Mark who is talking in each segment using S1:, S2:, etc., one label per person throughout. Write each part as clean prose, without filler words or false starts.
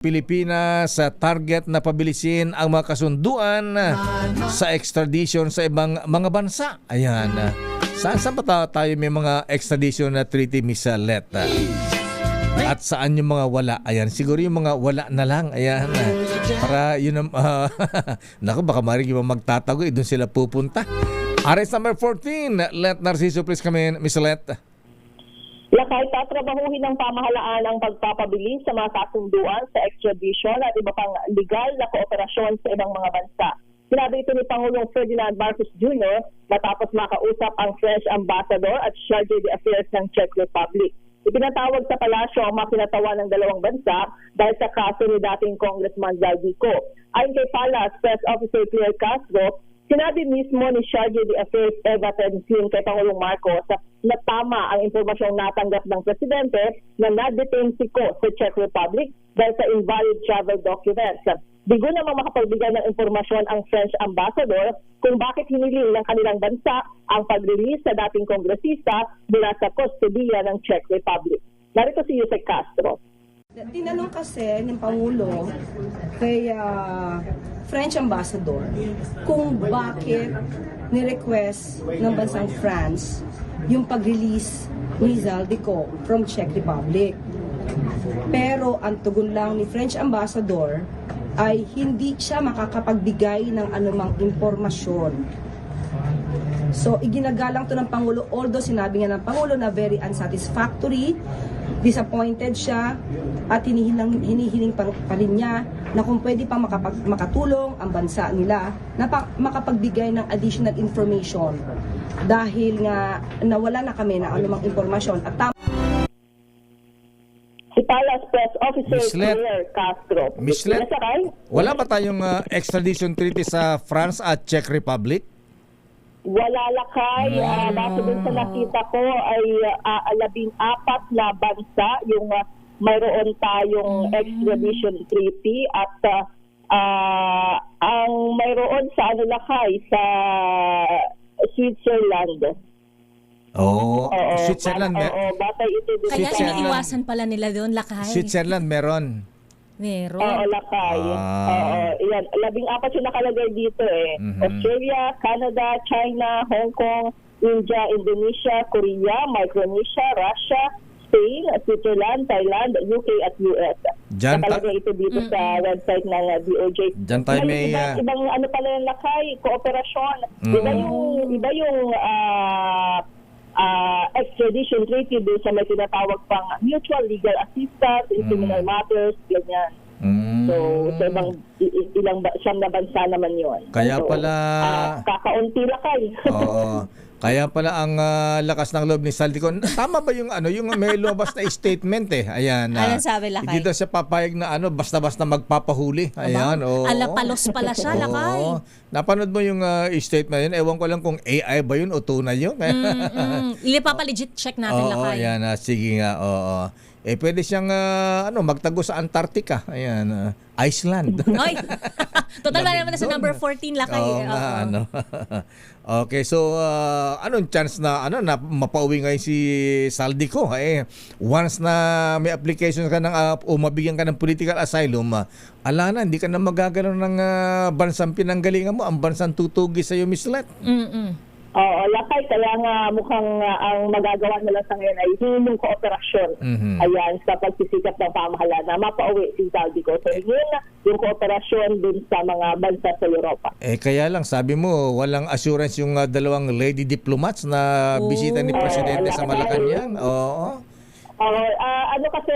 S1: Pilipinas sa target na pabilisin ang mga kasunduan sa extradition sa ibang mga bansa. Ayan. Saan pa tayo may mga extradition na treaty, Miss Let? At saan yung mga wala? Ayan, siguro yung mga wala na lang. Ayan. Para yun naku, baka maring yung magtatago, doon sila pupunta. Arrest number 14. Let Narciso, please come in, Miss Let.
S2: Lakay, tatrabahuhin ng pamahalaan ang pagpapabilis sa mga kasunduan sa extradition at iba pang legal na kooperasyon sa ibang mga bansa. Sinabi ito ni Pangulong Ferdinand Marcos Jr. matapos makausap ang French Ambassador at Charge d'Affaires ng Czech Republic. Ipinatawag sa palasyo ang mga kinatawan ng dalawang bansa dahil sa kaso ni dating Congressman Zaldico. Ayon kay Palace Press Officer Pierre Castro, sinabi mismo ni Charge d'Affaires Eva Tenzin kay Pangulong Marcos na tama ang impormasyong natanggap ng Presidente na na-detain si Ko sa Czech Republic dahil sa invalid travel documents. Bigo namang makapagbigay ng impormasyon ang French Ambassador kung bakit hiniling ng kanilang bansa ang pag-release sa dating kongresista mula sa kustodiya ng Czech Republic. Narito si Yusek Castro.
S3: Tinanong kasi ng Pangulo kay French Ambassador kung bakit ni-request ng bansang France yung pag-release ni Zaldico from Czech Republic. Pero ang tugon lang ni French Ambassador ay hindi siya makakapagbigay ng anumang impormasyon. So, iginagalang to ng Pangulo, although sinabi nga ng Pangulo na very unsatisfactory, disappointed siya, at hinihiling pa rin niya na kung pwede pang makatulong ang bansa nila na makapagbigay ng additional information dahil nga nawala na kami ng anumang impormasyon. At
S2: Si Palace Press Officer
S1: Miss Let.
S2: Pierre Castro.
S1: Miss Let, wala ba tayong extradition treaty sa France at Czech Republic?
S2: Wala, Lakay. Base dun sa nakita ko ay 14 na bansa yung mayroon tayong extradition treaty at ang mayroon sa Lakay sa Switzerland.
S1: Oo, Switzerland.
S2: Batay ito dun
S4: Kaya
S2: sa
S4: iniiwasan pala nila doon, Lakay.
S1: Switzerland meron.
S4: Meron.
S2: Oo, Lakay. Yan. 14 yung nakalagay dito eh. Australia, Canada, China, Hong Kong, India, Indonesia, Korea, Micronesia, Russia, Spain, Switzerland, Thailand, UK at US. Nakalagay ito dito sa website ng DOJ.
S1: Diyan tayo may
S2: ibang ano pala yung Lakay, kooperasyon. Iba yung extradition treaty doon sa may tinatawag pang mutual legal assistance in criminal matters, ganyan. So, siyang na bansa naman yun.
S1: Kaya
S2: so,
S1: pala
S2: kakaunti Lakay.
S1: Oo. Kaya pala ang lakas ng loob ni Zaldico. Tama ba yung yung may lumabas na statement eh. Ayan.
S4: Ano sabi, Lakay?
S1: Hindi daw siya papayag na basta-basta magpapahuli. Ayan.
S4: Alapalos pala siya, Lakay.
S1: Napanood mo yung statement yun? Ewan ko lang kung AI ba yun o tunay yun.
S4: Legit check natin, Lakay.
S1: Ayan. Sige nga. Oo. Pwede siyang magtago sa Antarctica. Ayan. Iceland.
S4: Oy. Total ba naman na sa number 14, Lakay?
S1: Oo nga, Okay, so anong chance na na mapauwi ngayon si Zaldico? Once na may application ka ng o mabigyan ka ng political asylum, ala na, hindi ka na magagalaw ng bansang pinanggalingan mo, ang bansang tutugi sa iyo, Miss Let.
S2: Oo, Lakay, kaya nga mukhang ang magagawa nila sa ngayon ay hinong kooperasyon. Ayan, sa pagsisikap ng pamahalaan na mapauwi si Zaldico. So, yun yung kooperasyon dun sa mga bansa sa Europa.
S1: Kaya lang, sabi mo, walang assurance yung dalawang lady diplomats na bisita ni Presidente sa Malacanang. Oo.
S2: Kasi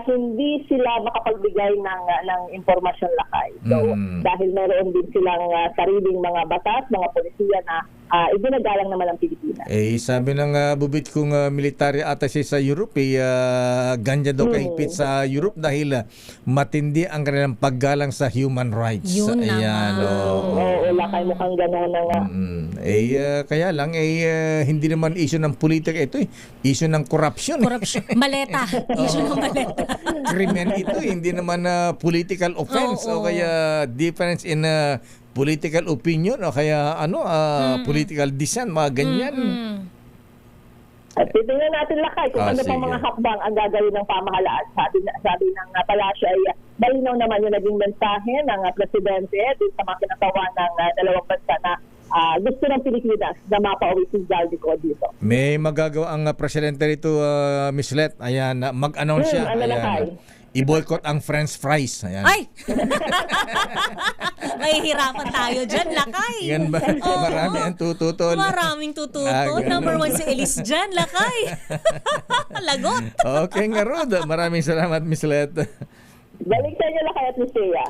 S2: hindi sila makapagbigay ng impormasyon, Lakay. So, dahil meron din silang sariling mga batas, mga polisiya na ibinagalang naman ang Pilipinas.
S1: Sabi ng bubit kong military attaché sa Europe, ganya daw kahigpit sa Europe dahil matindi ang kanilang paggalang sa human rights.
S4: Yun na nga.
S2: Oo, Lakay, mukhang gano'n na nga.
S1: Kaya lang, hindi naman issue ng politika ito issue ng corruption.
S4: Maleta. Issue ng maleta.
S1: Krimen ito, hindi naman political offense o kaya difference in political opinion o kaya political dissent, mga ganyan.
S2: At titingnan natin lakay kung ano pang
S1: sige.
S2: mga hakbang ang gagawin ng pamahalaan. Sabi ng palasyo ay malinaw naman yung naging mensahe ng presidente dun sa mga kinatawa ng dalawang bansa na gusto ng Pilipinas na mapauwi si Zaldico dito.
S1: May magagawa ang presidente rito, Miss Let. Ayan, mag-announce siya.
S2: ano na tayo?
S1: I-boycott ang French fries. Ayan.
S4: Ay! Mahihirapan tayo dyan, lakay.
S1: Yan ba?
S4: Oo.
S1: Marami ang tututol.
S4: Maraming tututo.
S1: Ganun.
S4: Number 1 si Elise dyan, lakay. Lagot.
S1: Okay nga, Rod. Maraming salamat, Miss Let.
S2: Balik sa inyo lakay at Lucia.